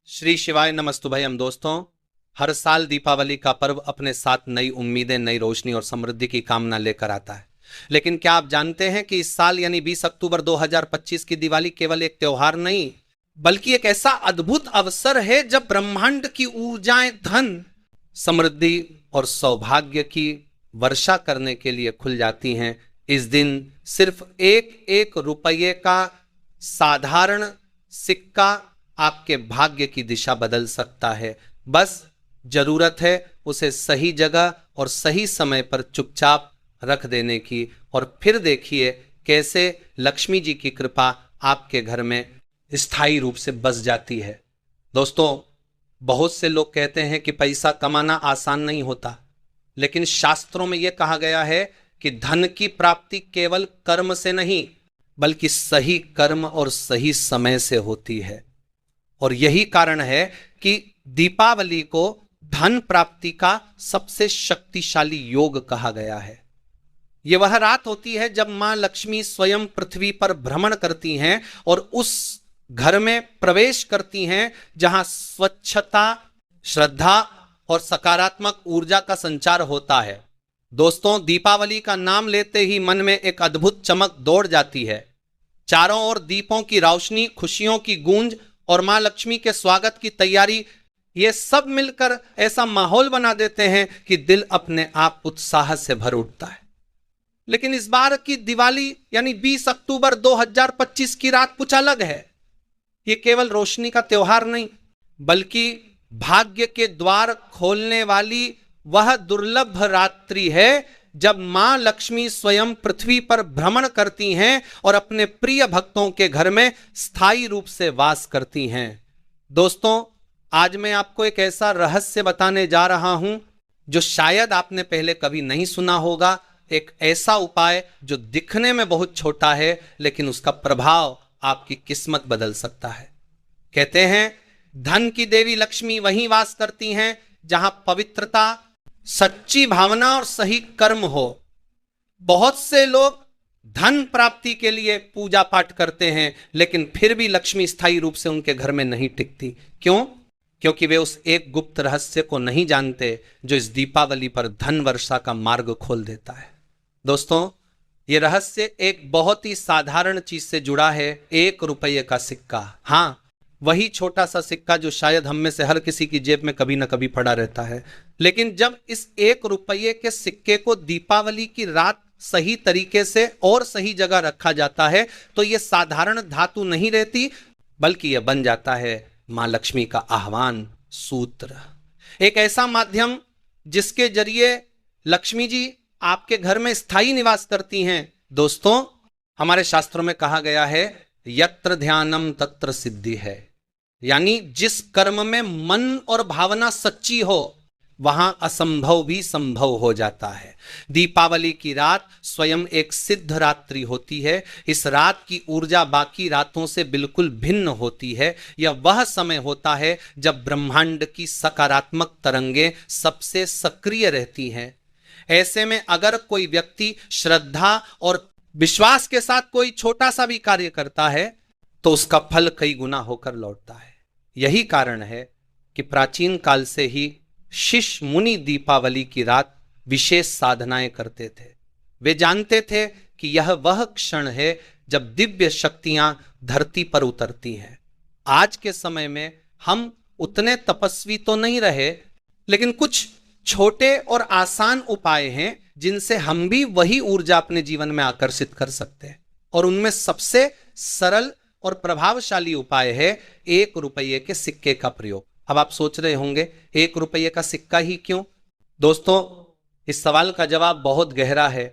श्री शिवाय नमस्तुभयम। दोस्तों, हर साल दीपावली का पर्व अपने साथ नई उम्मीदें, नई रोशनी और समृद्धि की कामना लेकर आता है। लेकिन क्या आप जानते हैं कि इस साल यानी 20 अक्टूबर 2025 की दिवाली केवल एक त्योहार नहीं, बल्कि एक ऐसा अद्भुत अवसर है जब ब्रह्मांड की ऊर्जाएं धन, समृद्धि और सौभाग्य की वर्षा करने के लिए खुल जाती हैं। इस दिन सिर्फ एक एक रुपये का साधारण सिक्का आपके भाग्य की दिशा बदल सकता है। बस जरूरत है उसे सही जगह और सही समय पर चुपचाप रख देने की, और फिर देखिए कैसे लक्ष्मी जी की कृपा आपके घर में स्थायी रूप से बस जाती है। दोस्तों, बहुत से लोग कहते हैं कि पैसा कमाना आसान नहीं होता, लेकिन शास्त्रों में यह कहा गया है कि धन की प्राप्ति केवल कर्म से नहीं, बल्कि सही कर्म और सही समय से होती है। और यही कारण है कि दीपावली को धन प्राप्ति का सबसे शक्तिशाली योग कहा गया है। यह वह रात होती है जब मां लक्ष्मी स्वयं पृथ्वी पर भ्रमण करती हैं और उस घर में प्रवेश करती हैं जहां स्वच्छता, श्रद्धा और सकारात्मक ऊर्जा का संचार होता है। दोस्तों, दीपावली का नाम लेते ही मन में एक अद्भुत चमक दौड़ जाती है। चारों ओर दीपों की रोशनी, खुशियों की गूंज और मां लक्ष्मी के स्वागत की तैयारी, ये सब मिलकर ऐसा माहौल बना देते हैं कि दिल अपने आप उत्साह से भर उठता है। लेकिन इस बार की दिवाली यानी 20 अक्टूबर 2025 की रात कुछ अलग है। ये केवल रोशनी का त्योहार नहीं, बल्कि भाग्य के द्वार खोलने वाली वह दुर्लभ रात्रि है जब मां लक्ष्मी स्वयं पृथ्वी पर भ्रमण करती हैं और अपने प्रिय भक्तों के घर में स्थायी रूप से वास करती हैं। दोस्तों, आज मैं आपको एक ऐसा रहस्य बताने जा रहा हूं जो शायद आपने पहले कभी नहीं सुना होगा। एक ऐसा उपाय जो दिखने में बहुत छोटा है, लेकिन उसका प्रभाव आपकी किस्मत बदल सकता है। कहते हैं धन की देवी लक्ष्मी वहीं वास करती हैं जहां पवित्रता, सच्ची भावना और सही कर्म हो। बहुत से लोग धन प्राप्ति के लिए पूजा पाठ करते हैं, लेकिन फिर भी लक्ष्मी स्थायी रूप से उनके घर में नहीं टिकती। क्यों? क्योंकि वे उस एक गुप्त रहस्य को नहीं जानते जो इस दीपावली पर धन वर्षा का मार्ग खोल देता है। दोस्तों, ये रहस्य एक बहुत ही साधारण चीज से जुड़ा है, 1 रुपये का सिक्का। हाँ, वही छोटा सा सिक्का जो शायद हम में से हर किसी की जेब में कभी ना कभी पड़ा रहता है। लेकिन जब इस 1 रुपये के सिक्के को दीपावली की रात सही तरीके से और सही जगह रखा जाता है, तो यह साधारण धातु नहीं रहती, बल्कि यह बन जाता है मां लक्ष्मी का आह्वान सूत्र। एक ऐसा माध्यम जिसके जरिए लक्ष्मी जी आपके घर में स्थायी निवास करती हैं। दोस्तों, हमारे शास्त्रों में कहा गया है यत्र ध्यानम तत्र सिद्धि है, यानी जिस कर्म में मन और भावना सच्ची हो वहां असंभव भी संभव हो जाता है। दीपावली की रात स्वयं एक सिद्ध रात्रि होती है। इस रात की ऊर्जा बाकी रातों से बिल्कुल भिन्न होती है। यह वह समय होता है जब ब्रह्मांड की सकारात्मक तरंगें सबसे सक्रिय रहती हैं। ऐसे में अगर कोई व्यक्ति श्रद्धा और विश्वास के साथ कोई छोटा सा भी कार्य करता है, तो उसका फल कई गुना होकर लौटता है। यही कारण है कि प्राचीन काल से ही शिष्य मुनि दीपावली की रात विशेष साधनाएं करते थे। वे जानते थे कि यह वह क्षण है जब दिव्य शक्तियां धरती पर उतरती हैं। आज के समय में हम उतने तपस्वी तो नहीं रहे, लेकिन कुछ छोटे और आसान उपाय हैं जिनसे हम भी वही ऊर्जा अपने जीवन में आकर्षित कर सकते हैं। और उनमें सबसे सरल और प्रभावशाली उपाय है 1 रुपये के सिक्के का प्रयोग। अब आप सोच रहे होंगे 1 रुपये का सिक्का ही क्यों? दोस्तों, इस सवाल का जवाब बहुत गहरा है।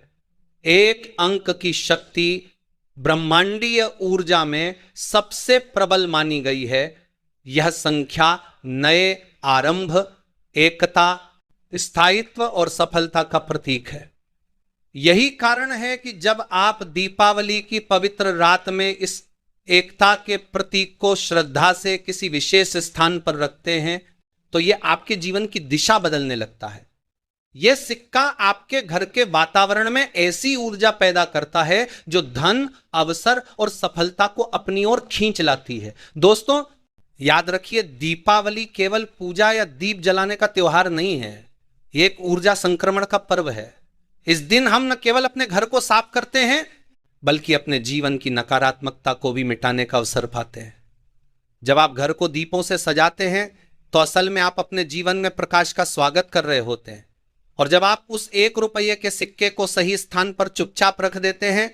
1 अंक की शक्ति ब्रह्मांडीय ऊर्जा में सबसे प्रबल मानी गई है। यह संख्या नए आरंभ, एकता, स्थायित्व और सफलता का प्रतीक है। यही कारण है कि जब आप दीपावली की पवित्र रात में इस एकता के प्रतीक को श्रद्धा से किसी विशेष स्थान पर रखते हैं, तो यह आपके जीवन की दिशा बदलने लगता है। यह सिक्का आपके घर के वातावरण में ऐसी ऊर्जा पैदा करता है जो धन, अवसर और सफलता को अपनी ओर खींच लाती है। दोस्तों, याद रखिए, दीपावली केवल पूजा या दीप जलाने का त्योहार नहीं है, ये एक ऊर्जा संक्रमण का पर्व है। इस दिन हम न केवल अपने घर को साफ करते हैं, बल्कि अपने जीवन की नकारात्मकता को भी मिटाने का अवसर पाते हैं। जब आप घर को दीपों से सजाते हैं तो असल में आप अपने जीवन में प्रकाश का स्वागत कर रहे होते हैं। और जब आप उस 1 रुपये के सिक्के को सही स्थान पर चुपचाप रख देते हैं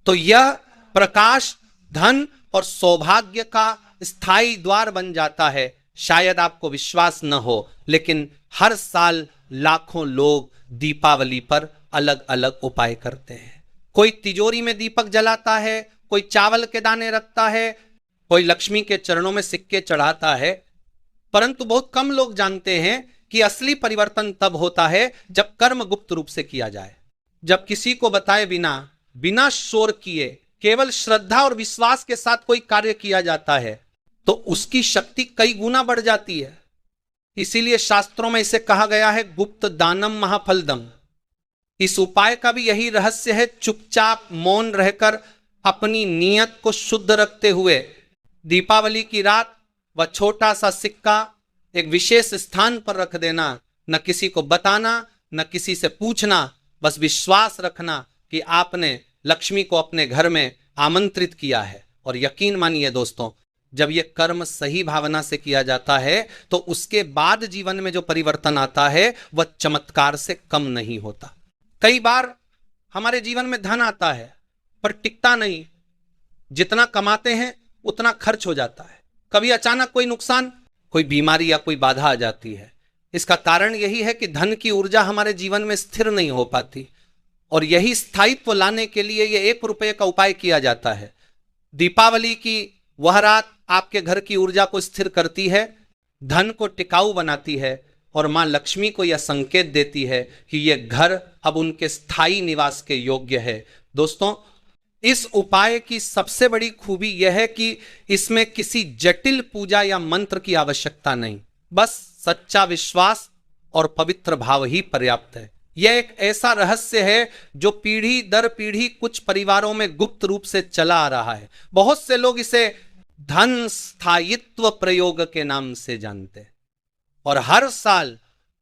तो यह प्रकाश, धन और सौभाग्य का स्थायी द्वार बन जाता है। शायद आपको विश्वास न हो, लेकिन हर साल लाखों लोग दीपावली पर अलग अलग उपाय करते हैं। कोई तिजोरी में दीपक जलाता है, कोई चावल के दाने रखता है, कोई लक्ष्मी के चरणों में सिक्के चढ़ाता है। परंतु बहुत कम लोग जानते हैं कि असली परिवर्तन तब होता है जब कर्म गुप्त रूप से किया जाए, जब किसी को बताए बिना, बिना शोर किए, केवल श्रद्धा और विश्वास के साथ कोई कार्य किया जाता है तो उसकी शक्ति कई गुना बढ़ जाती है। इसीलिए शास्त्रों में इसे कहा गया है गुप्त दानम महाफलदम। इस उपाय का भी यही रहस्य है, चुपचाप मौन रहकर अपनी नीयत को शुद्ध रखते हुए दीपावली की रात वह छोटा सा सिक्का एक विशेष स्थान पर रख देना। न किसी को बताना, न किसी से पूछना, बस विश्वास रखना कि आपने लक्ष्मी को अपने घर में आमंत्रित किया है। और यकीन मानिए दोस्तों, जब यह कर्म सही भावना से किया जाता है तो उसके बाद जीवन में जो परिवर्तन आता है वह चमत्कार से कम नहीं होता। कई बार हमारे जीवन में धन आता है पर टिकता नहीं, जितना कमाते हैं उतना खर्च हो जाता है। कभी अचानक कोई नुकसान, कोई बीमारी या कोई बाधा आ जाती है। इसका कारण यही है कि धन की ऊर्जा हमारे जीवन में स्थिर नहीं हो पाती, और यही स्थायित्व लाने के लिए यह 1 रुपये का उपाय किया जाता है। दीपावली की वह रात आपके घर की ऊर्जा को स्थिर करती है, धन को टिकाऊ बनाती है और मां लक्ष्मी को यह संकेत देती है कि यह घर अब उनके स्थायी निवास के योग्य है। दोस्तों, इस उपाय की सबसे बड़ी खूबी यह है कि इसमें किसी जटिल पूजा या मंत्र की आवश्यकता नहीं, बस सच्चा विश्वास और पवित्र भाव ही पर्याप्त है। यह एक ऐसा रहस्य है जो पीढ़ी दर पीढ़ी कुछ परिवारों में गुप्त रूप से चला आ रहा है। बहुत से लोग इसे धन स्थायित्व प्रयोग के नाम से जानते हैं, और हर साल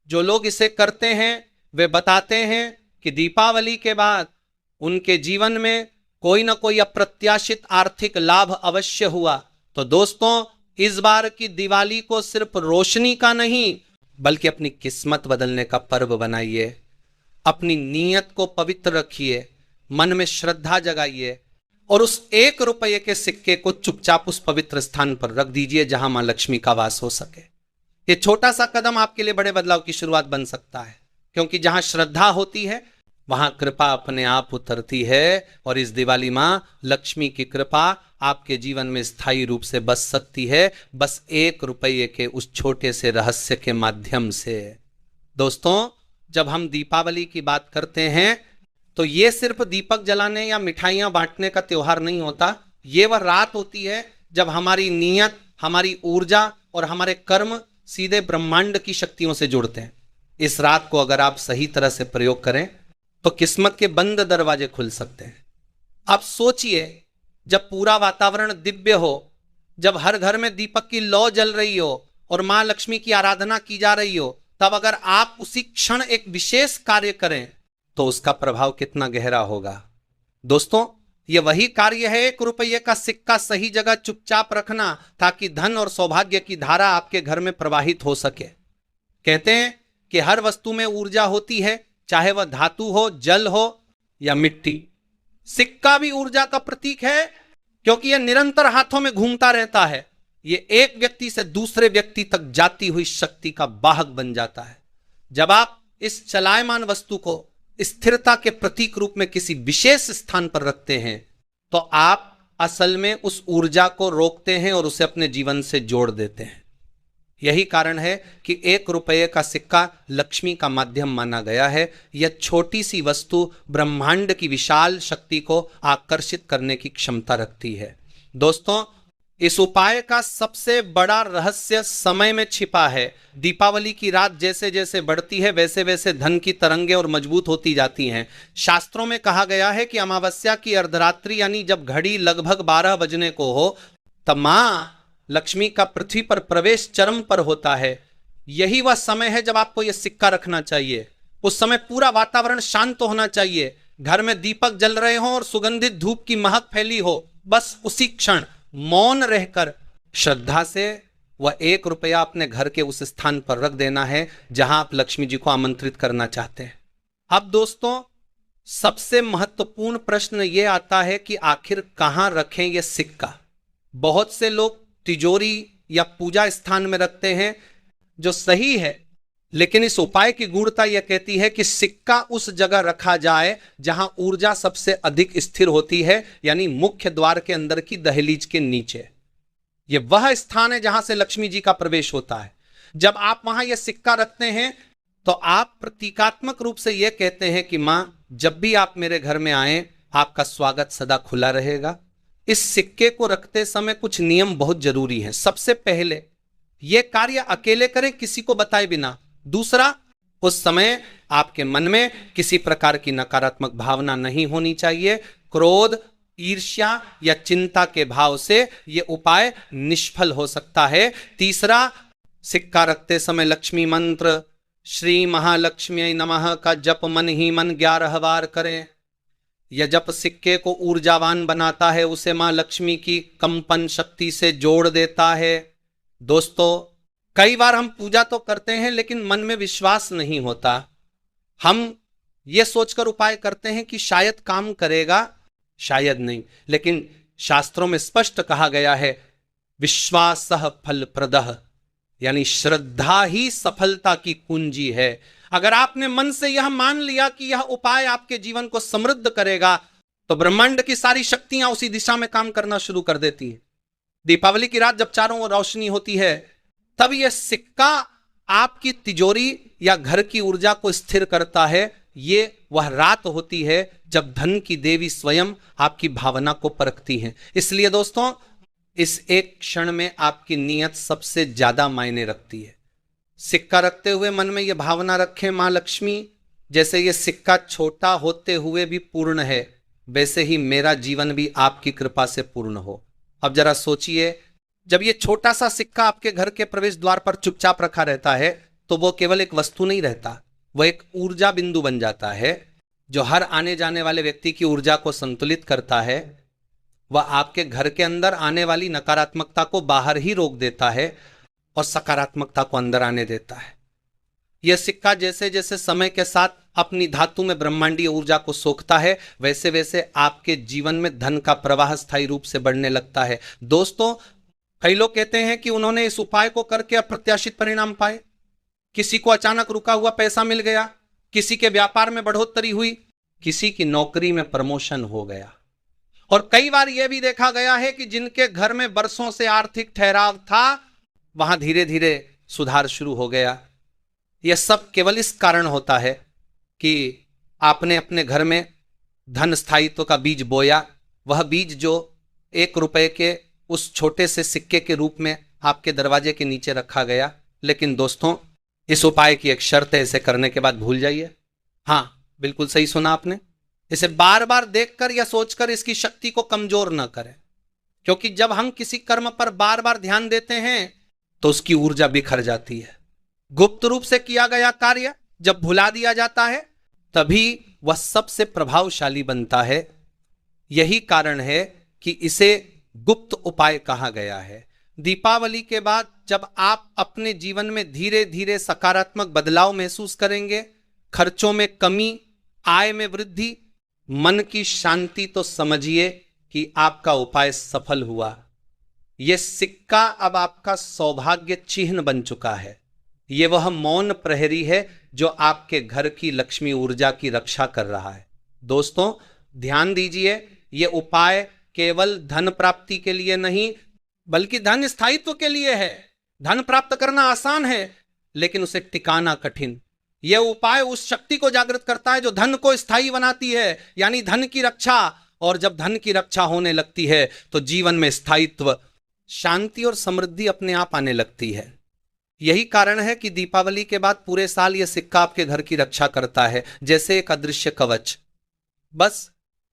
जो लोग इसे करते हैं वे बताते हैं कि दीपावली के बाद उनके जीवन में कोई ना कोई अप्रत्याशित आर्थिक लाभ अवश्य हुआ। तो दोस्तों, इस बार की दिवाली को सिर्फ रोशनी का नहीं बल्कि अपनी किस्मत बदलने का पर्व बनाइए। अपनी नीयत को पवित्र रखिए, मन में श्रद्धा जगाइए और उस 1 रुपये के सिक्के को चुपचाप उस पवित्र स्थान पर रख दीजिए जहां मां लक्ष्मी का वास हो सके। ये छोटा सा कदम आपके लिए बड़े बदलाव की शुरुआत बन सकता है, क्योंकि जहां श्रद्धा होती है वहां कृपा अपने आप उतरती है, और इस दिवाली मां लक्ष्मी की कृपा आपके जीवन में स्थायी रूप से बस सकती है, बस 1 रुपये के उस छोटे से रहस्य के माध्यम से। दोस्तों, जब हम दीपावली की बात करते हैं तो ये सिर्फ दीपक जलाने या मिठाइयां बांटने का त्योहार नहीं होता। ये वह रात होती है जब हमारी नीयत, हमारी ऊर्जा और हमारे कर्म सीधे ब्रह्मांड की शक्तियों से जुड़ते हैं। इस रात को अगर आप सही तरह से प्रयोग करें तो किस्मत के बंद दरवाजे खुल सकते हैं। आप सोचिए, जब पूरा वातावरण दिव्य हो, जब हर घर में दीपक की लौ जल रही हो और मां लक्ष्मी की आराधना की जा रही हो, तब अगर आप उसी क्षण एक विशेष कार्य करें तो उसका प्रभाव कितना गहरा होगा। दोस्तों, यह वही कार्य है 1 रुपये का सिक्का सही जगह चुपचाप रखना, ताकि धन और सौभाग्य की धारा आपके घर में प्रवाहित हो सके। कहते हैं कि हर वस्तु में ऊर्जा होती है, चाहे वह धातु हो, जल हो या मिट्टी। सिक्का भी ऊर्जा का प्रतीक है, क्योंकि यह निरंतर हाथों में घूमता रहता है। यह एक व्यक्ति से दूसरे व्यक्ति तक जाती हुई शक्ति का वाहक बन जाता है। जब आप इस चलायमान वस्तु को स्थिरता के प्रतीक रूप में किसी विशेष स्थान पर रखते हैं तो आप असल में उस ऊर्जा को रोकते हैं और उसे अपने जीवन से जोड़ देते हैं। यही कारण है कि 1 रुपये का सिक्का लक्ष्मी का माध्यम माना गया है। यह छोटी सी वस्तु ब्रह्मांड की विशाल शक्ति को आकर्षित करने की क्षमता रखती है। दोस्तों, इस उपाय का सबसे बड़ा रहस्य समय में छिपा है। दीपावली की रात जैसे जैसे बढ़ती है वैसे वैसे धन की तरंगें और मजबूत होती जाती हैं। शास्त्रों में कहा गया है कि अमावस्या की अर्धरात्रि यानी जब घड़ी लगभग 12 बजने को हो, तब मां लक्ष्मी का पृथ्वी पर प्रवेश चरम पर होता है, यही वह समय है जब आपको यह सिक्का रखना चाहिए। उस समय पूरा वातावरण शांत होना चाहिए, घर में दीपक जल रहे हों और सुगंधित धूप की महक फैली हो। बस उसी क्षण मौन रहकर श्रद्धा से वह 1 रुपया अपने घर के उस स्थान पर रख देना है जहां आप लक्ष्मी जी को आमंत्रित करना चाहते हैं। अब दोस्तों, सबसे महत्वपूर्ण प्रश्न यह आता है कि आखिर कहां रखें यह सिक्का। बहुत से लोग तिजोरी या पूजा स्थान में रखते हैं, जो सही है, लेकिन इस उपाय की गूढ़ता यह कहती है कि सिक्का उस जगह रखा जाए जहां ऊर्जा सबसे अधिक स्थिर होती है, यानी मुख्य द्वार के अंदर की दहलीज के नीचे। यह वह स्थान है जहां से लक्ष्मी जी का प्रवेश होता है। जब आप वहां यह सिक्का रखते हैं तो आप प्रतीकात्मक रूप से यह कहते हैं कि मां, जब भी आप मेरे घर में आए, आपका स्वागत सदा खुला रहेगा। इस सिक्के को रखते समय कुछ नियम बहुत जरूरी हैं। सबसे पहले यह कार्य अकेले करें, किसी को बताए बिना। दूसरा, उस समय आपके मन में किसी प्रकार की नकारात्मक भावना नहीं होनी चाहिए। क्रोध, ईर्ष्या या चिंता के भाव से यह उपाय निष्फल हो सकता है। तीसरा, सिक्का रखते समय लक्ष्मी मंत्र श्री महालक्ष्मी नमः का जप मन ही मन 11 बार करें। यह जप सिक्के को ऊर्जावान बनाता है, उसे मां लक्ष्मी की कंपन शक्ति से जोड़ देता है। दोस्तों, कई बार हम पूजा तो करते हैं लेकिन मन में विश्वास नहीं होता। हम यह सोचकर उपाय करते हैं कि शायद काम करेगा, शायद नहीं। लेकिन शास्त्रों में स्पष्ट कहा गया है, विश्वासः फलप्रदः, यानी श्रद्धा ही सफलता की कुंजी है। अगर आपने मन से यह मान लिया कि यह उपाय आपके जीवन को समृद्ध करेगा, तो ब्रह्मांड की सारी शक्तियां उसी दिशा में काम करना शुरू कर देती हैं। दीपावली की रात जब चारों ओर रोशनी होती है, तब यह सिक्का आपकी तिजोरी या घर की ऊर्जा को स्थिर करता है। ये वह रात होती है जब धन की देवी स्वयं आपकी भावना को परखती हैं। इसलिए दोस्तों, इस एक क्षण में आपकी नीयत सबसे ज्यादा मायने रखती है। सिक्का रखते हुए मन में यह भावना रखें, मां लक्ष्मी, जैसे यह सिक्का छोटा होते हुए भी पूर्ण है, वैसे ही मेरा जीवन भी आपकी कृपा से पूर्ण हो। अब जरा सोचिए, जब यह छोटा सा सिक्का आपके घर के प्रवेश द्वार पर चुपचाप रखा रहता है, तो वो केवल एक वस्तु नहीं रहता, वह एक ऊर्जा बिंदु बन जाता है जो हर आने जाने वाले व्यक्ति की ऊर्जा को संतुलित करता है। वह आपके घर के अंदर आने वाली नकारात्मकता को बाहर ही रोक देता है और सकारात्मकता को अंदर आने देता है। यह सिक्का जैसे जैसे समय के साथ अपनी धातु में ब्रह्मांडीय ऊर्जा को सोखता है, वैसे वैसे आपके जीवन में धन का प्रवाह स्थायी रूप से बढ़ने लगता है। दोस्तों, कई लोग कहते हैं कि उन्होंने इस उपाय को करके अप्रत्याशित परिणाम पाए। किसी को अचानक रुका हुआ पैसा मिल गया, किसी के व्यापार में बढ़ोतरी हुई, किसी की नौकरी में प्रमोशन हो गया। और कई बार यह भी देखा गया है कि जिनके घर में बरसों से आर्थिक ठहराव था, वहां धीरे धीरे सुधार शुरू हो गया। यह सब केवल इस कारण होता है कि आपने अपने घर में धन स्थायित्व का बीज बोया। वह बीज जो 1 रुपए के उस छोटे से सिक्के के रूप में आपके दरवाजे के नीचे रखा गया। लेकिन दोस्तों, इस उपाय की एक शर्त है, इसे करने के बाद भूल जाइए। हाँ, बिल्कुल सही सुना आपने। इसे बार बार देखकर या सोचकर इसकी शक्ति को कमजोर न करें, क्योंकि जब हम किसी कर्म पर बार बार ध्यान देते हैं तो उसकी ऊर्जा बिखर जाती है। गुप्त रूप से किया गया कार्य जब भुला दिया जाता है, तभी वह सबसे प्रभावशाली बनता है। यही कारण है कि इसे गुप्त उपाय कहा गया है। दीपावली के बाद जब आप अपने जीवन में धीरे धीरे सकारात्मक बदलाव महसूस करेंगे, खर्चों में कमी, आय में वृद्धि, मन की शांति, तो समझिए कि आपका उपाय सफल हुआ। यह सिक्का अब आपका सौभाग्य चिन्ह बन चुका है। यह वह मौन प्रहरी है जो आपके घर की लक्ष्मी ऊर्जा की रक्षा कर रहा है। दोस्तों, ध्यान दीजिए, यह उपाय केवल धन प्राप्ति के लिए नहीं, बल्कि धन स्थायित्व के लिए है। धन प्राप्त करना आसान है, लेकिन उसे टिकाना कठिन। यह उपाय उस शक्ति को जागृत करता है जो धन को स्थायी बनाती है, यानी धन की रक्षा। और जब धन की रक्षा होने लगती है तो जीवन में स्थायित्व, शांति और समृद्धि अपने आप आने लगती है। यही कारण है कि दीपावली के बाद पूरे साल यह सिक्का आपके घर की रक्षा करता है, जैसे एक अदृश्य कवच। बस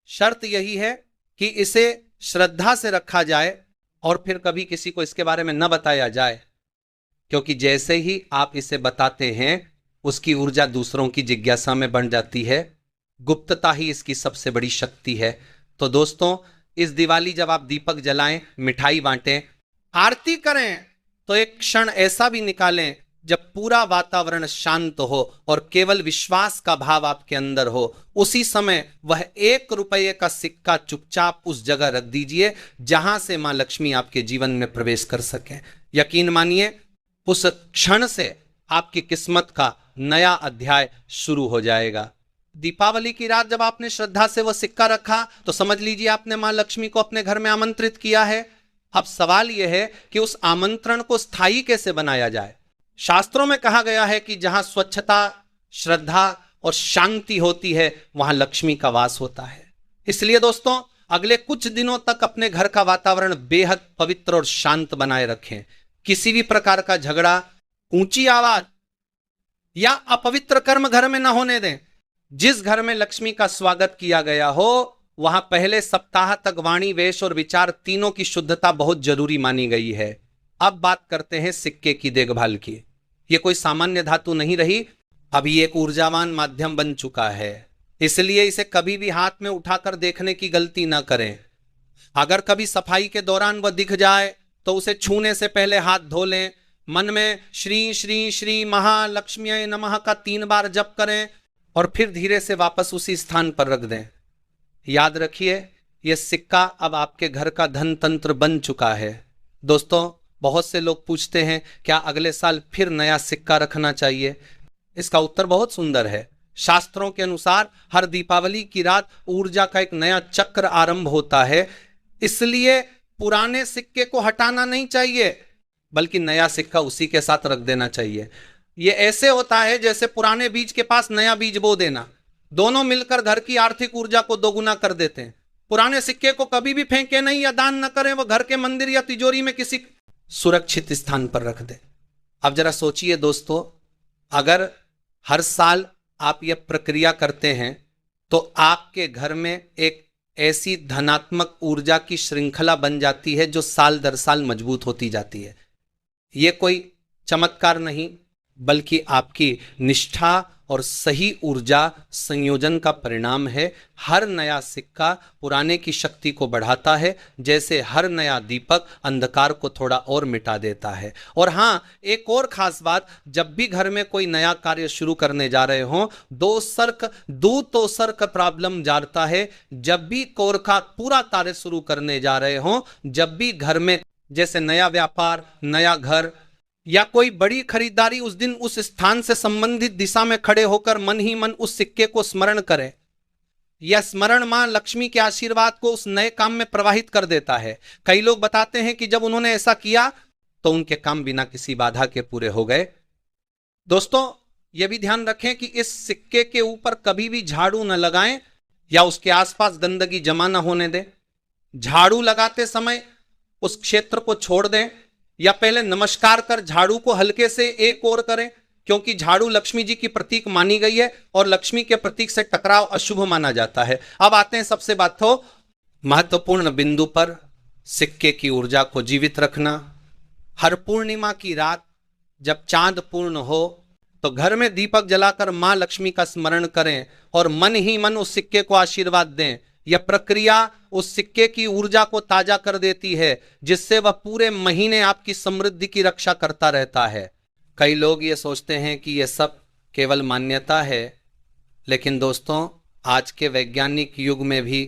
शर्त यही है कि इसे श्रद्धा से रखा जाए और फिर कभी किसी को इसके बारे में न बताया जाए, क्योंकि जैसे ही आप इसे बताते हैं उसकी ऊर्जा दूसरों की जिज्ञासा में बढ़ जाती है। गुप्तता ही इसकी सबसे बड़ी शक्ति है। तो दोस्तों, इस दिवाली जब आप दीपक जलाएं, मिठाई बांटें, आरती करें, तो एक क्षण ऐसा भी निकालें जब पूरा वातावरण शांत हो और केवल विश्वास का भाव आपके अंदर हो। उसी समय वह 1 रुपये का सिक्का चुपचाप उस जगह रख दीजिए जहां से मां लक्ष्मी आपके जीवन में प्रवेश कर सके। यकीन मानिए, उस क्षण से आपकी किस्मत का नया अध्याय शुरू हो जाएगा। दीपावली की रात जब आपने श्रद्धा से वह सिक्का रखा, तो समझ लीजिए आपने मां लक्ष्मी को अपने घर में आमंत्रित किया है। अब सवाल यह है कि उस आमंत्रण को स्थायी कैसे बनाया जाए। शास्त्रों में कहा गया है कि जहां स्वच्छता, श्रद्धा और शांति होती है, वहां लक्ष्मी का वास होता है। इसलिए दोस्तों, अगले कुछ दिनों तक अपने घर का वातावरण बेहद पवित्र और शांत बनाए रखें। किसी भी प्रकार का झगड़ा, ऊंची आवाज या अपवित्र कर्म घर में ना होने दें। जिस घर में लक्ष्मी का स्वागत किया गया हो, वहां पहले सप्ताह तक वाणी, वेश और विचार तीनों की शुद्धता बहुत जरूरी मानी गई है। अब बात करते हैं सिक्के की देखभाल की। यह कोई सामान्य धातु नहीं रही, अभी एक ऊर्जावान माध्यम बन चुका है। इसलिए इसे कभी भी हाथ में उठाकर देखने की गलती ना करें। अगर कभी सफाई के दौरान वह दिख जाए तो उसे छूने से पहले हाथ धो लें। मन में श्री श्री श्री महालक्ष्मी नमः का 3 बार जप करें और फिर धीरे से वापस उसी स्थान पर रख दें। याद रखिए, यह सिक्का अब आपके घर का धन तंत्र बन चुका है। दोस्तों, बहुत से लोग पूछते हैं क्या अगले साल फिर नया सिक्का रखना चाहिए। इसका उत्तर बहुत सुंदर है। शास्त्रों के अनुसार हर दीपावली की रात ऊर्जा का एक नया चक्र आरंभ होता है। इसलिए पुराने सिक्के को हटाना नहीं चाहिए, बल्कि नया सिक्का उसी के साथ रख देना चाहिए। यह ऐसे होता है जैसे पुराने बीज के पास नया बीज बो देना। दोनों मिलकर घर की आर्थिक ऊर्जा को दोगुना कर देते हैं। पुराने सिक्के को कभी भी फेंके नहीं या दान न करें, वो घर के मंदिर या तिजोरी में किसी सुरक्षित स्थान पर रख दे। अब जरा सोचिए दोस्तों, अगर हर साल आप यह प्रक्रिया करते हैं तो आपके घर में एक ऐसी धनात्मक ऊर्जा की श्रृंखला बन जाती है जो साल दर साल मजबूत होती जाती है। यह कोई चमत्कार नहीं, बल्कि आपकी निष्ठा और सही ऊर्जा संयोजन का परिणाम है। हर नया सिक्का पुराने की शक्ति को बढ़ाता है, जैसे हर नया दीपक अंधकार को थोड़ा और मिटा देता है। और हाँ, एक और खास बात, जब भी घर में कोई नया कार्य शुरू करने जा रहे हो, दो सर्क प्रॉब्लम जाता है। जब भी कोर का पूरा कार्य शुरू करने जा रहे हो, जब भी घर में जैसे नया व्यापार, नया घर या कोई बड़ी खरीदारी, उस दिन उस स्थान से संबंधित दिशा में खड़े होकर मन ही मन उस सिक्के को स्मरण करें। यह स्मरण मां लक्ष्मी के आशीर्वाद को उस नए काम में प्रवाहित कर देता है। कई लोग बताते हैं कि जब उन्होंने ऐसा किया तो उनके काम बिना किसी बाधा के पूरे हो गए। दोस्तों, यह भी ध्यान रखें कि इस सिक्के के ऊपर कभी भी झाड़ू न लगाएं या उसके आसपास गंदगी जमा न होने दें। झाड़ू लगाते समय उस क्षेत्र को छोड़ दें या पहले नमस्कार कर झाड़ू को हल्के से एक ओर करें, क्योंकि झाड़ू लक्ष्मी जी की प्रतीक मानी गई है और लक्ष्मी के प्रतीक से टकराव अशुभ माना जाता है। अब आते हैं सबसे बात हो महत्वपूर्ण बिंदु पर, सिक्के की ऊर्जा को जीवित रखना। हर पूर्णिमा की रात जब चांद पूर्ण हो तो घर में दीपक जलाकर मां लक्ष्मी का स्मरण करें और मन ही मन उस सिक्के को आशीर्वाद दें। यह प्रक्रिया उस सिक्के की ऊर्जा को ताजा कर देती है, जिससे वह पूरे महीने आपकी समृद्धि की रक्षा करता रहता है। कई लोग ये सोचते हैं कि यह सब केवल मान्यता है, लेकिन दोस्तों, आज के वैज्ञानिक युग में भी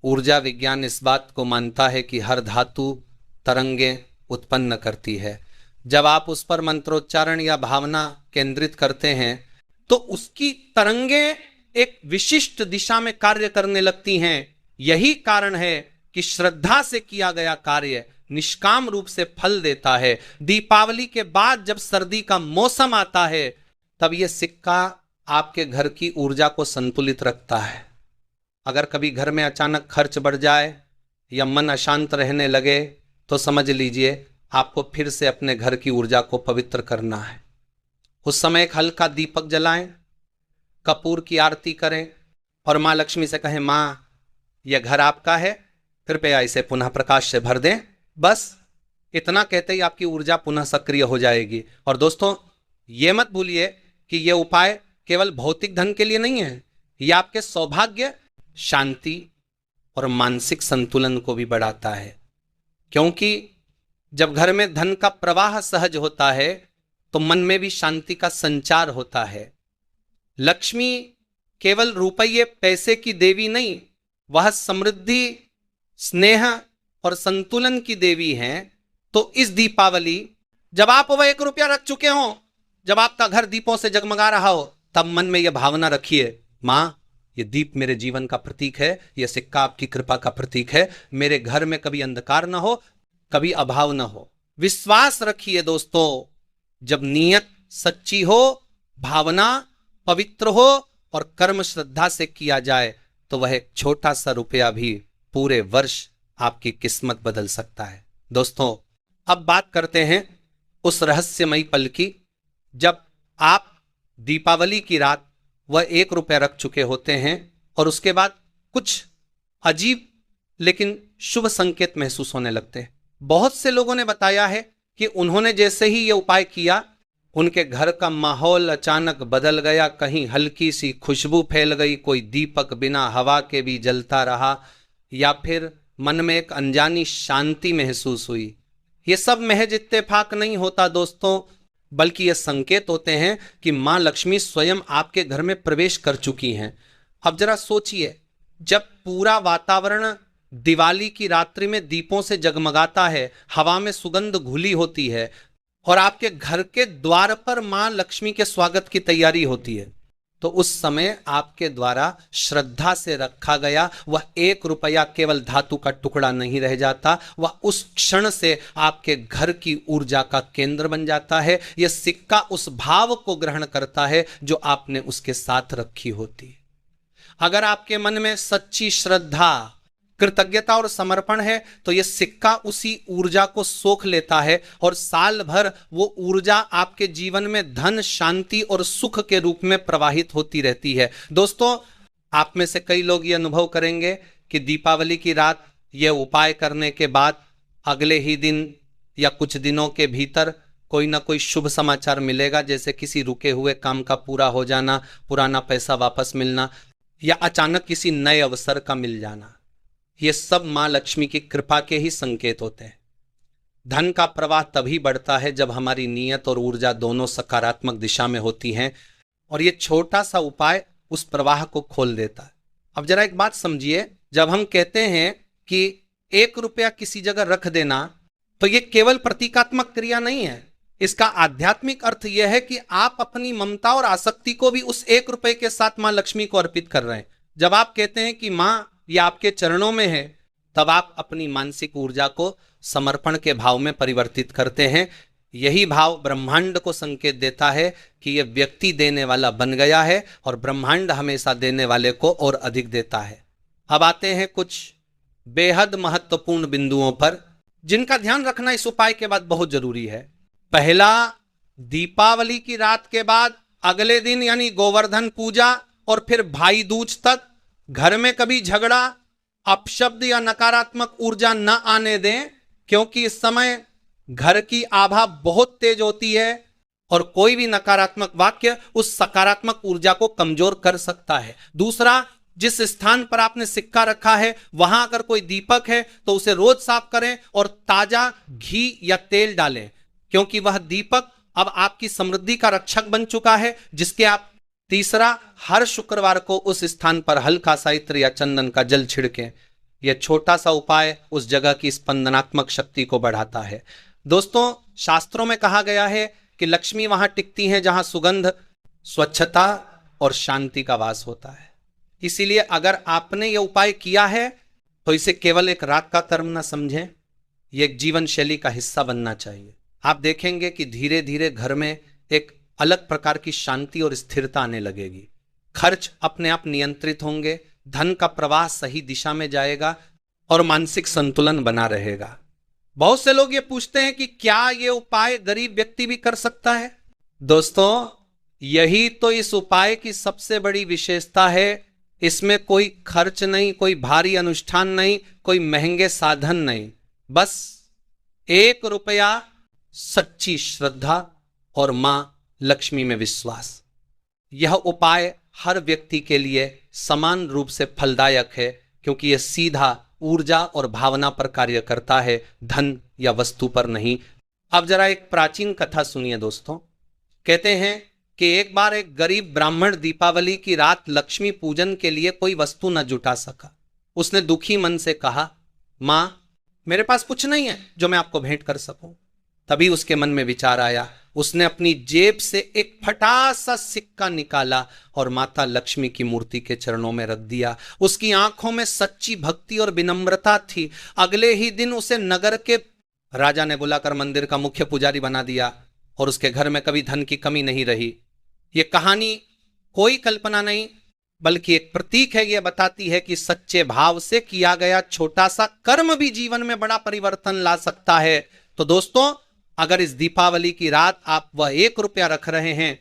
ऊर्जा विज्ञान इस बात को मानता है कि हर धातु तरंगे उत्पन्न करती है। जब आप उस पर मंत्रोच्चारण या भावना केंद्रित करते हैं तो उसकी तरंगे एक विशिष्ट दिशा में कार्य करने लगती हैं। यही कारण है कि श्रद्धा से किया गया कार्य निष्काम रूप से फल देता है। दीपावली के बाद जब सर्दी का मौसम आता है, तब यह सिक्का आपके घर की ऊर्जा को संतुलित रखता है। अगर कभी घर में अचानक खर्च बढ़ जाए या मन अशांत रहने लगे, तो समझ लीजिए आपको फिर से अपने घर की ऊर्जा को पवित्र करना है। उस समय एक हल्का दीपक जलाएं, कपूर की आरती करें और मां लक्ष्मी से कहें, मां, यह घर आपका है, कृपया इसे पुनः प्रकाश से भर दें। बस इतना कहते ही आपकी ऊर्जा पुनः सक्रिय हो जाएगी। और दोस्तों ये मत भूलिए कि ये उपाय केवल भौतिक धन के लिए नहीं है, ये आपके सौभाग्य, शांति और मानसिक संतुलन को भी बढ़ाता है। क्योंकि जब घर में धन का प्रवाह सहज होता है तो मन में भी शांति का संचार होता है। लक्ष्मी केवल रुपये पैसे की देवी नहीं, वह समृद्धि, स्नेह और संतुलन की देवी हैं। तो इस दीपावली जब आप वह 1 रुपया रख चुके हो, जब आपका घर दीपों से जगमगा रहा हो, तब मन में यह भावना रखिए, मां ये दीप मेरे जीवन का प्रतीक है, यह सिक्का आपकी कृपा का प्रतीक है, मेरे घर में कभी अंधकार ना हो, कभी अभाव ना हो। विश्वास रखिए दोस्तों, जब नीयत सच्ची हो, भावना पवित्र हो और कर्म श्रद्धा से किया जाए तो वह एक छोटा सा रुपया भी पूरे वर्ष आपकी किस्मत बदल सकता है। दोस्तों अब बात करते हैं उस रहस्यमयी पल की, जब आप दीपावली की रात वह 1 रुपया रख चुके होते हैं और उसके बाद कुछ अजीब लेकिन शुभ संकेत महसूस होने लगते हैं। बहुत से लोगों ने बताया है कि उन्होंने जैसे ही ये उपाय किया, उनके घर का माहौल अचानक बदल गया, कहीं हल्की सी खुशबू फैल गई, कोई दीपक बिना हवा के भी जलता रहा, या फिर मन में एक अनजानी शांति महसूस हुई। ये सब महज इत्तेफाक नहीं होता दोस्तों, बल्कि ये संकेत होते हैं कि मां लक्ष्मी स्वयं आपके घर में प्रवेश कर चुकी हैं। अब जरा सोचिए, जब पूरा वातावरण दिवाली की रात्रि में दीपों से जगमगाता है, हवा में सुगंध घुली होती है और आपके घर के द्वार पर मां लक्ष्मी के स्वागत की तैयारी होती है, तो उस समय आपके द्वारा श्रद्धा से रखा गया वह 1 रुपया केवल धातु का टुकड़ा नहीं रह जाता, वह उस क्षण से आपके घर की ऊर्जा का केंद्र बन जाता है। यह सिक्का उस भाव को ग्रहण करता है जो आपने उसके साथ रखी होती है। अगर आपके मन में सच्ची श्रद्धा, कृतज्ञता और समर्पण है तो यह सिक्का उसी ऊर्जा को सोख लेता है और साल भर वो ऊर्जा आपके जीवन में धन, शांति और सुख के रूप में प्रवाहित होती रहती है। दोस्तों आप में से कई लोग ये अनुभव करेंगे कि दीपावली की रात ये उपाय करने के बाद अगले ही दिन या कुछ दिनों के भीतर कोई ना कोई शुभ समाचार मिलेगा, जैसे किसी रुके हुए काम का पूरा हो जाना, पुराना पैसा वापस मिलना या अचानक किसी नए अवसर का मिल जाना। ये सब मां लक्ष्मी की कृपा के ही संकेत होते हैं। धन का प्रवाह तभी बढ़ता है जब हमारी नीयत और ऊर्जा दोनों सकारात्मक दिशा में होती हैं, और ये छोटा सा उपाय उस प्रवाह को खोल देता है। अब जरा एक बात समझिए, जब हम कहते हैं कि 1 रुपया किसी जगह रख देना, तो ये केवल प्रतीकात्मक क्रिया नहीं है, इसका आध्यात्मिक अर्थ यह है कि आप अपनी ममता और आसक्ति को भी उस 1 रुपये के साथ मां लक्ष्मी को अर्पित कर रहे हैं। जब आप कहते हैं कि मां ये आपके चरणों में है, तब आप अपनी मानसिक ऊर्जा को समर्पण के भाव में परिवर्तित करते हैं। यही भाव ब्रह्मांड को संकेत देता है कि यह व्यक्ति देने वाला बन गया है और ब्रह्मांड हमेशा देने वाले को और अधिक देता है। अब आते हैं कुछ बेहद महत्वपूर्ण बिंदुओं पर, जिनका ध्यान रखना इस उपाय के बाद बहुत जरूरी है। पहला, दीपावली की रात के बाद अगले दिन यानी गोवर्धन पूजा और फिर भाई दूज तक घर में कभी झगड़ा, अपशब्द या नकारात्मक ऊर्जा न आने दें, क्योंकि इस समय घर की आभा बहुत तेज होती है और कोई भी नकारात्मक वाक्य उस सकारात्मक ऊर्जा को कमजोर कर सकता है। दूसरा, जिस स्थान पर आपने सिक्का रखा है वहां अगर कोई दीपक है तो उसे रोज साफ करें और ताजा घी या तेल डालें, क्योंकि वह दीपक अब आपकी समृद्धि का रक्षक बन चुका है जिसके आप। तीसरा, हर शुक्रवार को उस स्थान पर हल्का सा इत्र या चंदन का जल छिड़कें। यह छोटा सा उपाय उस जगह की स्पंदनात्मक शक्ति को बढ़ाता है। दोस्तों शास्त्रों में कहा गया है कि लक्ष्मी वहां टिकती हैं जहां सुगंध, स्वच्छता और शांति का वास होता है। इसीलिए अगर आपने यह उपाय किया है तो इसे केवल एक रात का कर्म न समझें, यह एक जीवन शैली का हिस्सा बनना चाहिए। आप देखेंगे कि धीरे धीरे घर में एक अलग प्रकार की शांति और स्थिरता आने लगेगी। खर्च अपने आप नियंत्रित होंगे, धन का प्रवाह सही दिशा में जाएगा और मानसिक संतुलन बना रहेगा। बहुत से लोग ये पूछते हैं कि क्या ये उपाय गरीब व्यक्ति भी कर सकता है? दोस्तों यही तो इस उपाय की सबसे बड़ी विशेषता है। इसमें कोई खर्च नहीं, कोई भारी अनुष्ठान नहीं, कोई महंगे साधन नहीं, बस 1 रुपया सच्ची श्रद्धा और मां लक्ष्मी में विश्वास। यह उपाय हर व्यक्ति के लिए समान रूप से फलदायक है, क्योंकि यह सीधा ऊर्जा और भावना पर कार्य करता है, धन या वस्तु पर नहीं। अब जरा एक प्राचीन कथा सुनिए दोस्तों। कहते हैं कि एक बार एक गरीब ब्राह्मण दीपावली की रात लक्ष्मी पूजन के लिए कोई वस्तु न जुटा सका। उसने दुखी मन से कहा, मां, मेरे पास कुछ नहीं है जो मैं आपको भेंट कर सकूं। तभी उसके मन में विचार आया। उसने अपनी जेब से एक फटा सा सिक्का निकाला और माता लक्ष्मी की मूर्ति के चरणों में रख दिया। उसकी आंखों में सच्ची भक्ति और विनम्रता थी। अगले ही दिन उसे नगर के राजा ने बुलाकर मंदिर का मुख्य पुजारी बना दिया और उसके घर में कभी धन की कमी नहीं रही। यह कहानी कोई कल्पना नहीं, बल्कि एक प्रतीक है। यह बताती है कि सच्चे भाव से किया गया छोटा सा कर्म भी जीवन में बड़ा परिवर्तन ला सकता है। तो दोस्तों, अगर इस दीपावली की रात आप वह 1 रुपया रख रहे हैं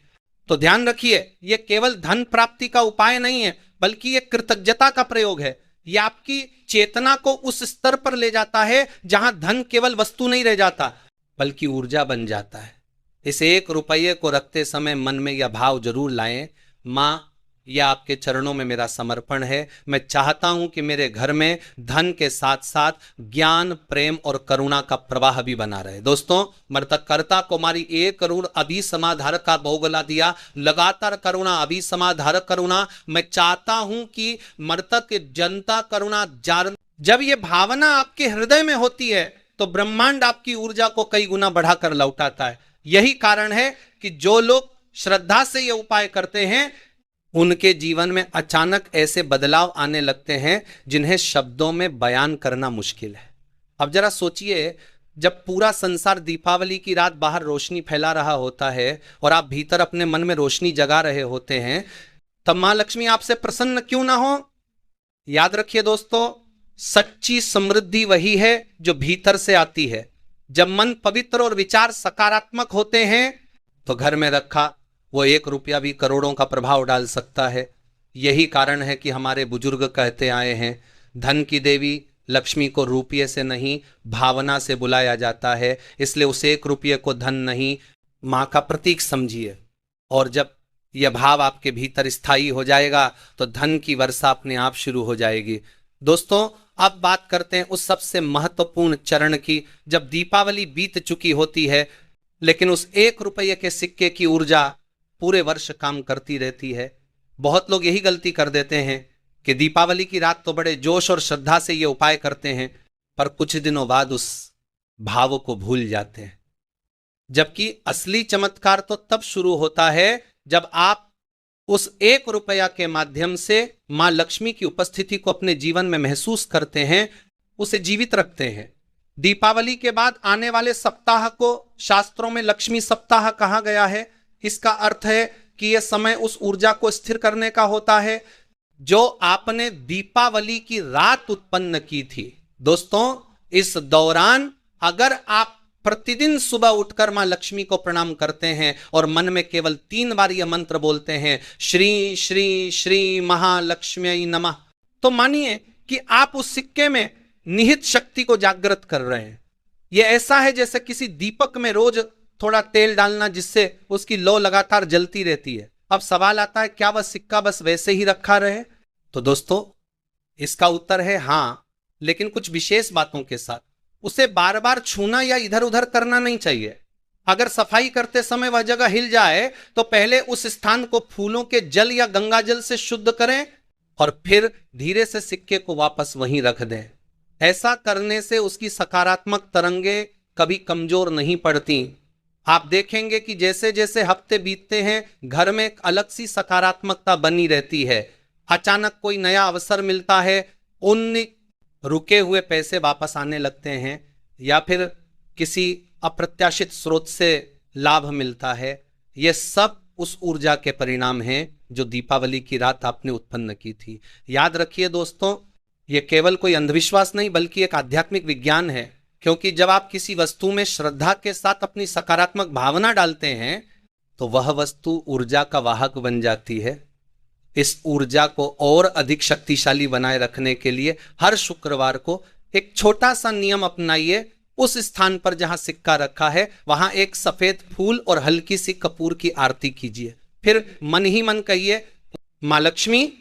तो ध्यान रखिए, यह केवल धन प्राप्ति का उपाय नहीं है, बल्कि यह कृतज्ञता का प्रयोग है। यह आपकी चेतना को उस स्तर पर ले जाता है जहां धन केवल वस्तु नहीं रह जाता, बल्कि ऊर्जा बन जाता है। इस 1 रुपये को रखते समय मन में यह भाव जरूर लाएं, मां, यह आपके चरणों में मेरा समर्पण है। मैं चाहता हूं कि मेरे घर में धन के साथ साथ ज्ञान, प्रेम और करुणा का प्रवाह भी बना रहे। दोस्तों, मृतकर्ता कुमारी 1 करुण अभी समाधारक का भोगला दिया, लगातार करुणा, अभी समाधारक करुणा। मैं चाहता हूं कि मृतक जनता करुणा जान। जब यह भावना आपके हृदय में होती है तो ब्रह्मांड आपकी ऊर्जा को कई गुना बढ़ाकर लौटाता है। यही कारण है कि जो लोग श्रद्धा से यह उपाय करते हैं उनके जीवन में अचानक ऐसे बदलाव आने लगते हैं जिन्हें शब्दों में बयान करना मुश्किल है। अब जरा सोचिए, जब पूरा संसार दीपावली की रात बाहर रोशनी फैला रहा होता है और आप भीतर अपने मन में रोशनी जगा रहे होते हैं, तब मां लक्ष्मी आपसे प्रसन्न क्यों ना हो? याद रखिए दोस्तों, सच्ची समृद्धि वही है जो भीतर से आती है। जब मन पवित्र और विचार सकारात्मक होते हैं तो घर में रखा वो 1 रुपया भी करोड़ों का प्रभाव डाल सकता है। यही कारण है कि हमारे बुजुर्ग कहते आए हैं, धन की देवी लक्ष्मी को रुपये से नहीं, भावना से बुलाया जाता है। इसलिए उस 1 रुपये को धन नहीं, मां का प्रतीक समझिए। और जब यह भाव आपके भीतर स्थायी हो जाएगा तो धन की वर्षा अपने आप शुरू हो जाएगी। दोस्तों, अब बात करते हैं उस सबसे महत्वपूर्ण चरण की, जब दीपावली बीत चुकी होती है लेकिन उस 1 रुपये के सिक्के की ऊर्जा पूरे वर्ष काम करती रहती है। बहुत लोग यही गलती कर देते हैं कि दीपावली की रात तो बड़े जोश और श्रद्धा से ये उपाय करते हैं, पर कुछ दिनों बाद उस भाव को भूल जाते हैं। जबकि असली चमत्कार तो तब शुरू होता है जब आप उस 1 रुपया के माध्यम से मां लक्ष्मी की उपस्थिति को अपने जीवन में महसूस करते हैं, उसे जीवित रखते हैं। दीपावली के बाद आने वाले सप्ताह को शास्त्रों में लक्ष्मी सप्ताह कहा गया है। इसका अर्थ है कि यह समय उस ऊर्जा को स्थिर करने का होता है जो आपने दीपावली की रात उत्पन्न की थी। दोस्तों, इस दौरान अगर आप प्रतिदिन सुबह उठकर मां लक्ष्मी को प्रणाम करते हैं और मन में केवल 3 बार यह मंत्र बोलते हैं, श्री श्री श्री महालक्ष्मी नमः, तो मानिए कि आप उस सिक्के में निहित शक्ति को जागृत कर रहे हैं। यह ऐसा है जैसे किसी दीपक में रोज थोड़ा तेल डालना, जिससे उसकी लौ लगातार जलती रहती है। अब सवाल आता है, क्या वह सिक्का बस वैसे ही रखा रहे? तो दोस्तों, इसका उत्तर है हाँ, लेकिन कुछ विशेष बातों के साथ। उसे बार बार छूना या इधर उधर करना नहीं चाहिए। अगर सफाई करते समय वह जगह हिल जाए तो पहले उस स्थान को फूलों के जल या गंगा जल से शुद्ध करें और फिर धीरे से सिक्के को वापस वहीं रख दें। ऐसा करने से उसकी सकारात्मक तरंगे कभी कमजोर नहीं पड़ती। आप देखेंगे कि जैसे जैसे हफ्ते बीतते हैं घर में एक अलग सी सकारात्मकता बनी रहती है। अचानक कोई नया अवसर मिलता है, उन रुके हुए पैसे वापस आने लगते हैं, या फिर किसी अप्रत्याशित स्रोत से लाभ मिलता है। यह सब उस ऊर्जा के परिणाम हैं जो दीपावली की रात आपने उत्पन्न की थी। याद रखिए दोस्तों, यह केवल कोई अंधविश्वास नहीं बल्कि एक आध्यात्मिक विज्ञान है, क्योंकि जब आप किसी वस्तु में श्रद्धा के साथ अपनी सकारात्मक भावना डालते हैं तो वह वस्तु ऊर्जा का वाहक बन जाती है। इस ऊर्जा को और अधिक शक्तिशाली बनाए रखने के लिए हर शुक्रवार को एक छोटा सा नियम अपनाइए उस स्थान पर जहां सिक्का रखा है वहां एक सफेद फूल और हल्की सी कपूर की आरती कीजिए। फिर मन ही मन कहिए, मां लक्ष्मी,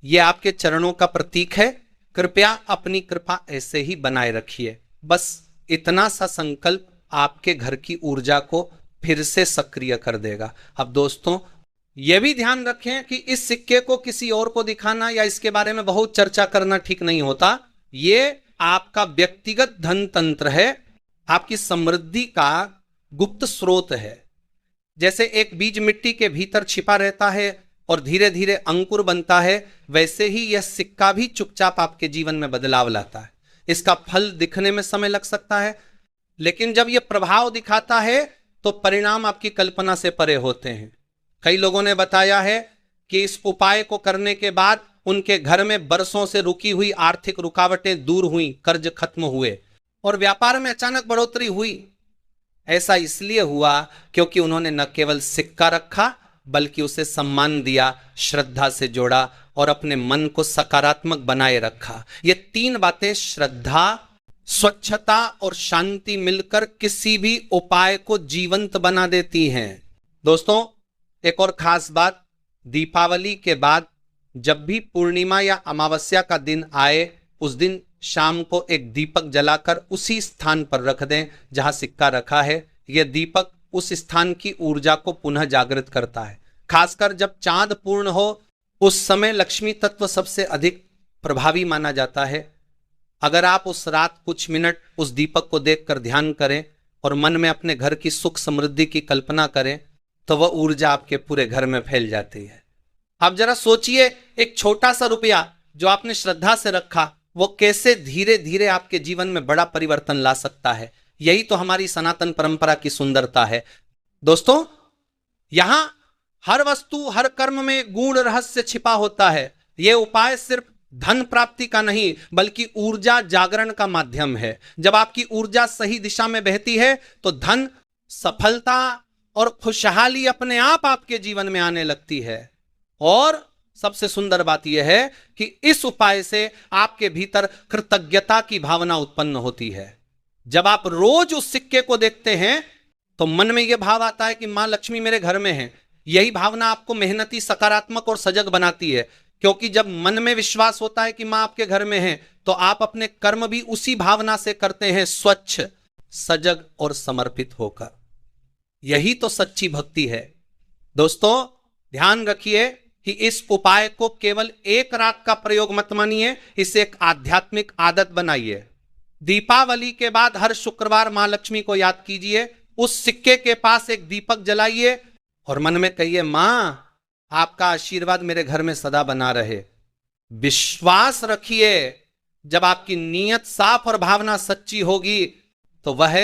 ये आपके चरणों का प्रतीक है, कृपया अपनी कृपा ऐसे ही बनाए रखिए। बस इतना सा संकल्प आपके घर की ऊर्जा को फिर से सक्रिय कर देगा। अब दोस्तों, यह भी ध्यान रखें कि इस सिक्के को किसी और को दिखाना या इसके बारे में बहुत चर्चा करना ठीक नहीं होता। ये आपका व्यक्तिगत धन तंत्र है, आपकी समृद्धि का गुप्त स्रोत है। जैसे एक बीज मिट्टी के भीतर छिपा रहता है और धीरे धीरे अंकुर बनता है, वैसे ही यह सिक्का भी चुपचाप आपके जीवन में बदलाव लाता है। इसका फल दिखने में समय लग सकता है, लेकिन जब यह प्रभाव दिखाता है तो परिणाम आपकी कल्पना से परे होते हैं। कई लोगों ने बताया है कि इस उपाय को करने के बाद उनके घर में बरसों से रुकी हुई आर्थिक रुकावटें दूर हुई, कर्ज खत्म हुए और व्यापार में अचानक बढ़ोतरी हुई। ऐसा इसलिए हुआ क्योंकि उन्होंने न केवल सिक्का रखा बल्कि उसे सम्मान दिया, श्रद्धा से जोड़ा और अपने मन को सकारात्मक बनाए रखा। ये तीन बातें, श्रद्धा, स्वच्छता और शांति, मिलकर किसी भी उपाय को जीवंत बना देती हैं। दोस्तों, एक और खास बात, दीपावली के बाद जब भी पूर्णिमा या अमावस्या का दिन आए, उस दिन शाम को एक दीपक जलाकर उसी स्थान पर रख दें जहां सिक्का रखा है। यह दीपक उस स्थान की ऊर्जा को पुनः जागृत करता है। खासकर जब चांद पूर्ण हो, उस समय लक्ष्मी तत्व सबसे अधिक प्रभावी माना जाता है। अगर आप उस रात कुछ मिनट उस दीपक को देखकर ध्यान करें और मन में अपने घर की सुख समृद्धि की कल्पना करें, तो वह ऊर्जा आपके पूरे घर में फैल जाती है। आप जरा सोचिए, एक छोटा सा रुपया जो आपने श्रद्धा से रखा, वो कैसे धीरे धीरे आपके जीवन में बड़ा परिवर्तन ला सकता है। यही तो हमारी सनातन परंपरा की सुंदरता है। दोस्तों, यहां हर वस्तु, हर कर्म में गूढ़ रहस्य छिपा होता है। यह उपाय सिर्फ धन प्राप्ति का नहीं बल्कि ऊर्जा जागरण का माध्यम है। जब आपकी ऊर्जा सही दिशा में बहती है तो धन, सफलता और खुशहाली अपने आप आपके जीवन में आने लगती है। और सबसे सुंदर बात यह है कि इस उपाय से आपके भीतर कृतज्ञता की भावना उत्पन्न होती है। जब आप रोज उस सिक्के को देखते हैं तो मन में यह भाव आता है कि मां लक्ष्मी मेरे घर में है। यही भावना आपको मेहनती, सकारात्मक और सजग बनाती है, क्योंकि जब मन में विश्वास होता है कि मां आपके घर में है तो आप अपने कर्म भी उसी भावना से करते हैं, स्वच्छ, सजग और समर्पित होकर। यही तो सच्ची भक्ति है। दोस्तों, ध्यान रखिए कि इस उपाय को केवल एक रात का प्रयोग मत मानिए, इसे एक आध्यात्मिक आदत बनाइए। दीपावली के बाद हर शुक्रवार मां लक्ष्मी को याद कीजिए, उस सिक्के के पास एक दीपक जलाइए और मन में कहिए, मां आपका आशीर्वाद मेरे घर में सदा बना रहे। विश्वास रखिए, जब आपकी नीयत साफ और भावना सच्ची होगी तो वह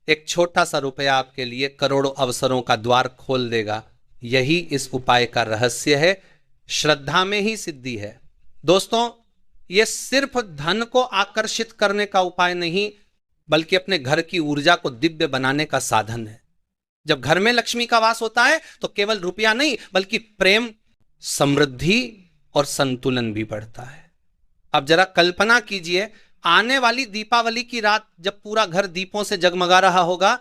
एक छोटा सा रुपया आपके लिए करोड़ों अवसरों का द्वार खोल देगा। यही इस उपाय का रहस्य है। श्रद्धा में ही सिद्धि है। दोस्तों, यह सिर्फ धन को आकर्षित करने का उपाय नहीं बल्कि अपने घर की ऊर्जा को दिव्य बनाने का साधन है। जब घर में लक्ष्मी का वास होता है तो केवल रुपया नहीं बल्कि प्रेम, समृद्धि और संतुलन भी बढ़ता है। अब जरा कल्पना कीजिए, आने वाली दीपावली की रात जब पूरा घर दीपों से जगमगा रहा होगा,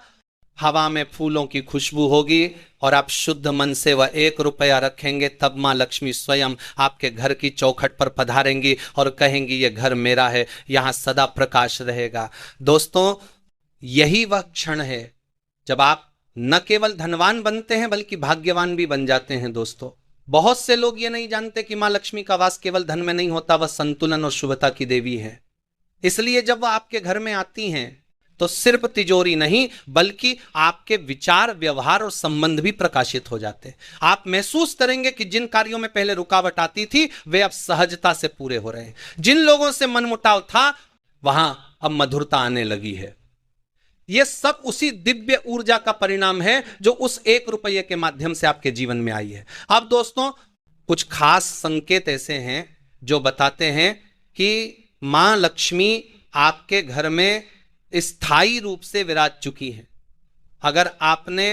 हवा में फूलों की खुशबू होगी और आप शुद्ध मन से वह 1 रुपया रखेंगे, तब मां लक्ष्मी स्वयं आपके घर की चौखट पर पधारेंगी और कहेंगी, यह घर मेरा है, यहां सदा प्रकाश रहेगा। दोस्तों, यही वह क्षण है जब आप न केवल धनवान बनते हैं बल्कि भाग्यवान भी बन जाते हैं। दोस्तों, बहुत से लोग ये नहीं जानते कि मां लक्ष्मी का वास केवल धन में नहीं होता, वह संतुलन और शुभता की देवी है। इसलिए जब वह आपके घर में आती हैं तो सिर्फ तिजोरी नहीं बल्कि आपके विचार, व्यवहार और संबंध भी प्रकाशित हो जाते हैं। आप महसूस करेंगे कि जिन कार्यों में पहले रुकावट आती थी वे अब सहजता से पूरे हो रहे हैं। जिन लोगों से मनमुटाव था वहां अब मधुरता आने लगी है। यह सब उसी दिव्य ऊर्जा का परिणाम है जो उस 1 रुपये के माध्यम से आपके जीवन में आई है। अब दोस्तों, कुछ खास संकेत ऐसे हैं जो बताते हैं कि मां लक्ष्मी आपके घर में स्थायी रूप से विराज चुकी है। अगर आपने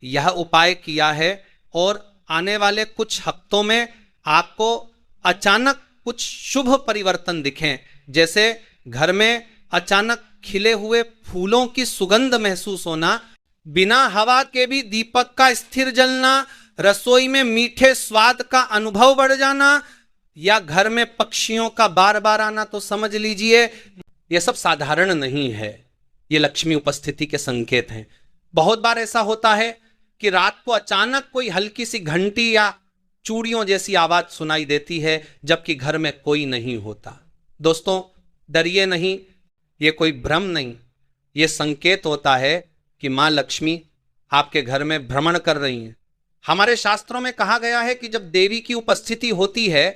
यह उपाय किया है और आने वाले कुछ हफ्तों में आपको अचानक कुछ शुभ परिवर्तन दिखें, जैसे घर में अचानक खिले हुए फूलों की सुगंध महसूस होना, बिना हवा के भी दीपक का स्थिर जलना, रसोई में मीठे स्वाद का अनुभव बढ़ जाना, या घर में पक्षियों का बार बार आना, तो समझ लीजिए यह सब साधारण नहीं है, ये लक्ष्मी उपस्थिति के संकेत हैं। बहुत बार ऐसा होता है कि रात को अचानक कोई हल्की सी घंटी या चूड़ियों जैसी आवाज सुनाई देती है, जबकि घर में कोई नहीं होता। दोस्तों, डरिए नहीं, ये कोई भ्रम नहीं, ये संकेत होता है कि मां लक्ष्मी आपके घर में भ्रमण कर रही हैं। हमारे शास्त्रों में कहा गया है कि जब देवी की उपस्थिति होती है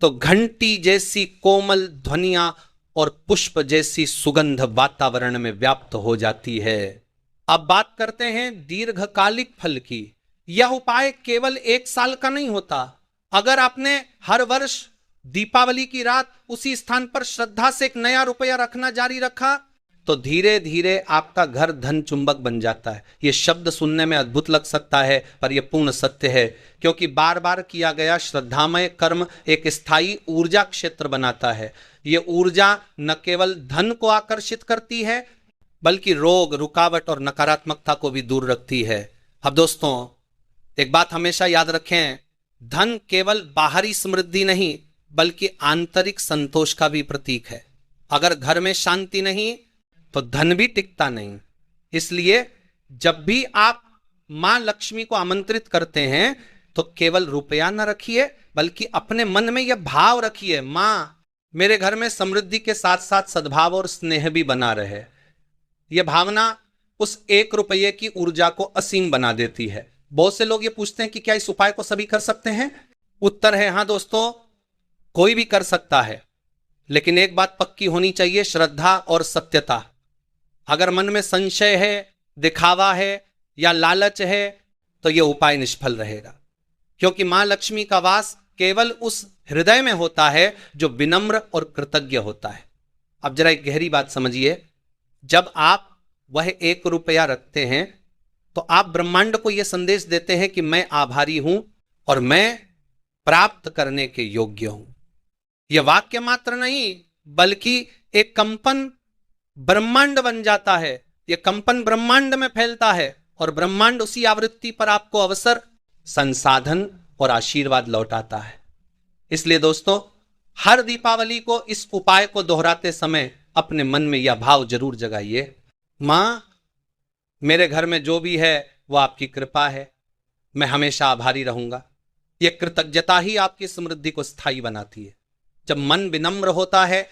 तो घंटी जैसी कोमल ध्वनियां और पुष्प जैसी सुगंध वातावरण में व्याप्त हो जाती है। अब बात करते हैं दीर्घकालिक फल की। यह उपाय केवल 1 साल का नहीं होता। अगर आपने हर वर्ष दीपावली की रात उसी स्थान पर श्रद्धा से 1 नया रुपया रखना जारी रखा, तो धीरे धीरे आपका घर धन चुंबक बन जाता है। यह शब्द सुनने में अद्भुत लग सकता है, पर यह पूर्ण सत्य है, क्योंकि बार बार किया गया श्रद्धामय कर्म एक स्थायी ऊर्जा क्षेत्र बनाता है। यह ऊर्जा न केवल धन को आकर्षित करती है, बल्कि रोग, रुकावट और नकारात्मकता को भी दूर रखती है। अब दोस्तों, एक बात हमेशा याद रखें, धन केवल बाहरी समृद्धि नहीं, बल्कि आंतरिक संतोष का भी प्रतीक है। अगर घर में शांति नहीं तो धन भी टिकता नहीं। इसलिए जब भी आप मां लक्ष्मी को आमंत्रित करते हैं तो केवल रुपया न रखिए, बल्कि अपने मन में यह भाव रखिए, मां मेरे घर में समृद्धि के साथ साथ सद्भाव और स्नेह भी बना रहे। यह भावना उस 1 रुपये की ऊर्जा को असीम बना देती है। बहुत से लोग ये पूछते हैं कि क्या इस उपाय को सभी कर सकते हैं? उत्तर है हाँ दोस्तों, कोई भी कर सकता है, लेकिन एक बात पक्की होनी चाहिए, श्रद्धा और सत्यता। अगर मन में संशय है, दिखावा है या लालच है तो यह उपाय निष्फल रहेगा, क्योंकि मां लक्ष्मी का वास केवल उस हृदय में होता है जो विनम्र और कृतज्ञ होता है। अब जरा एक गहरी बात समझिए, जब आप वह 1 रुपया रखते हैं तो आप ब्रह्मांड को यह संदेश देते हैं कि मैं आभारी हूं और मैं प्राप्त करने के योग्य हूं। यह वाक्य मात्र नहीं, बल्कि एक कंपन ब्रह्मांड बन जाता है। यह कंपन ब्रह्मांड में फैलता है और ब्रह्मांड उसी आवृत्ति पर आपको अवसर, संसाधन और आशीर्वाद लौटाता है। इसलिए दोस्तों, हर दीपावली को इस उपाय को दोहराते समय अपने मन में यह भाव जरूर जगाइए, मां मेरे घर में जो भी है वो आपकी कृपा है, मैं हमेशा आभारी रहूंगा। यह कृतज्ञता ही आपकी समृद्धि को स्थायी बनाती है। जब मन विनम्र होता है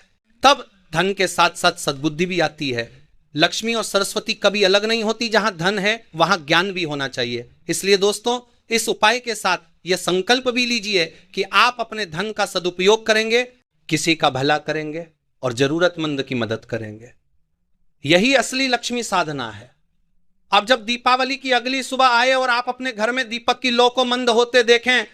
तब धन के साथ साथ सद्बुद्धि भी आती है। लक्ष्मी और सरस्वती कभी अलग नहीं होती, जहां धन है वहां ज्ञान भी होना चाहिए। इसलिए दोस्तों, इस उपाय के साथ यह संकल्प भी लीजिए कि आप अपने धन का सदुपयोग करेंगे, किसी का भला करेंगे और जरूरतमंद की मदद करेंगे। यही असली लक्ष्मी साधना है। अब जब दीपावली की अगली सुबह आए और आप अपने घर में दीपक की लौ को मंद होते देखें,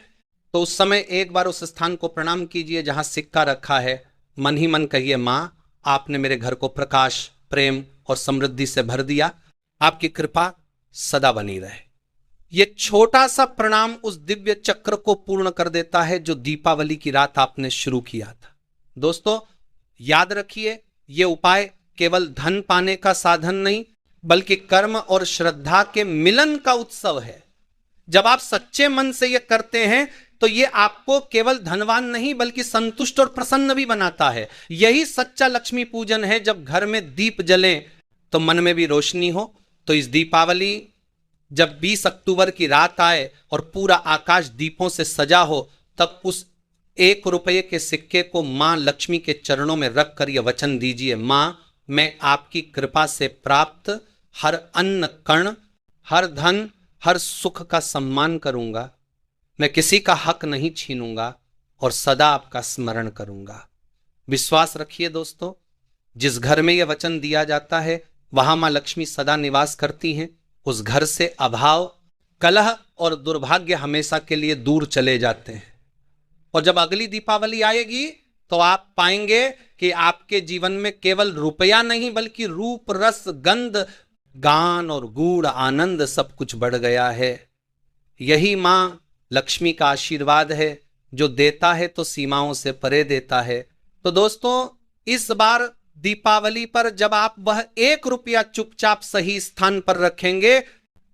तो उस समय एक बार उस स्थान को प्रणाम कीजिए जहां सिक्का रखा है। मन ही मन कहिए, मां आपने मेरे घर को प्रकाश, प्रेम और समृद्धि से भर दिया, आपकी कृपा सदा बनी रहे। यह छोटा सा प्रणाम उस दिव्य चक्र को पूर्ण कर देता है जो दीपावली की रात आपने शुरू किया था। दोस्तों, याद रखिए, यह उपाय केवल धन पाने का साधन नहीं, बल्कि कर्म और श्रद्धा के मिलन का उत्सव है। जब आप सच्चे मन से यह करते हैं तो यह आपको केवल धनवान नहीं, बल्कि संतुष्ट और प्रसन्न भी बनाता है। यही सच्चा लक्ष्मी पूजन है। जब घर में दीप जले तो मन में भी रोशनी हो। तो इस दीपावली जब 20 अक्टूबर की रात आए और पूरा आकाश दीपों से सजा हो, तब उस 1 रुपये के सिक्के को मां लक्ष्मी के चरणों में रखकर यह वचन दीजिए, मां मैं आपकी कृपा से प्राप्त हर अन्न कण, हर धन, हर सुख का सम्मान करूंगा। मैं किसी का हक नहीं छीनूंगा और सदा आपका स्मरण करूंगा। विश्वास रखिए दोस्तों, जिस घर में यह वचन दिया जाता है वहां मां लक्ष्मी सदा निवास करती हैं। उस घर से अभाव, कलह और दुर्भाग्य हमेशा के लिए दूर चले जाते हैं। और जब अगली दीपावली आएगी तो आप पाएंगे कि आपके जीवन में केवल रुपया नहीं, बल्कि रूप, रस, गंध, गान और गूढ़ आनंद सब कुछ बढ़ गया है। यही मां लक्ष्मी का आशीर्वाद है, जो देता है तो सीमाओं से परे देता है। तो दोस्तों, इस बार दीपावली पर जब आप वह 1 रुपया चुपचाप सही स्थान पर रखेंगे,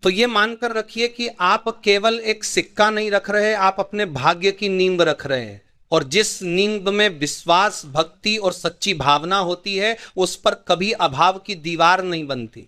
तो ये मानकर रखिए कि आप केवल एक सिक्का नहीं रख रहे, आप अपने भाग्य की नींव रख रहे हैं। और जिस नींव में विश्वास, भक्ति और सच्ची भावना होती है, उस पर कभी अभाव की दीवार नहीं बनती।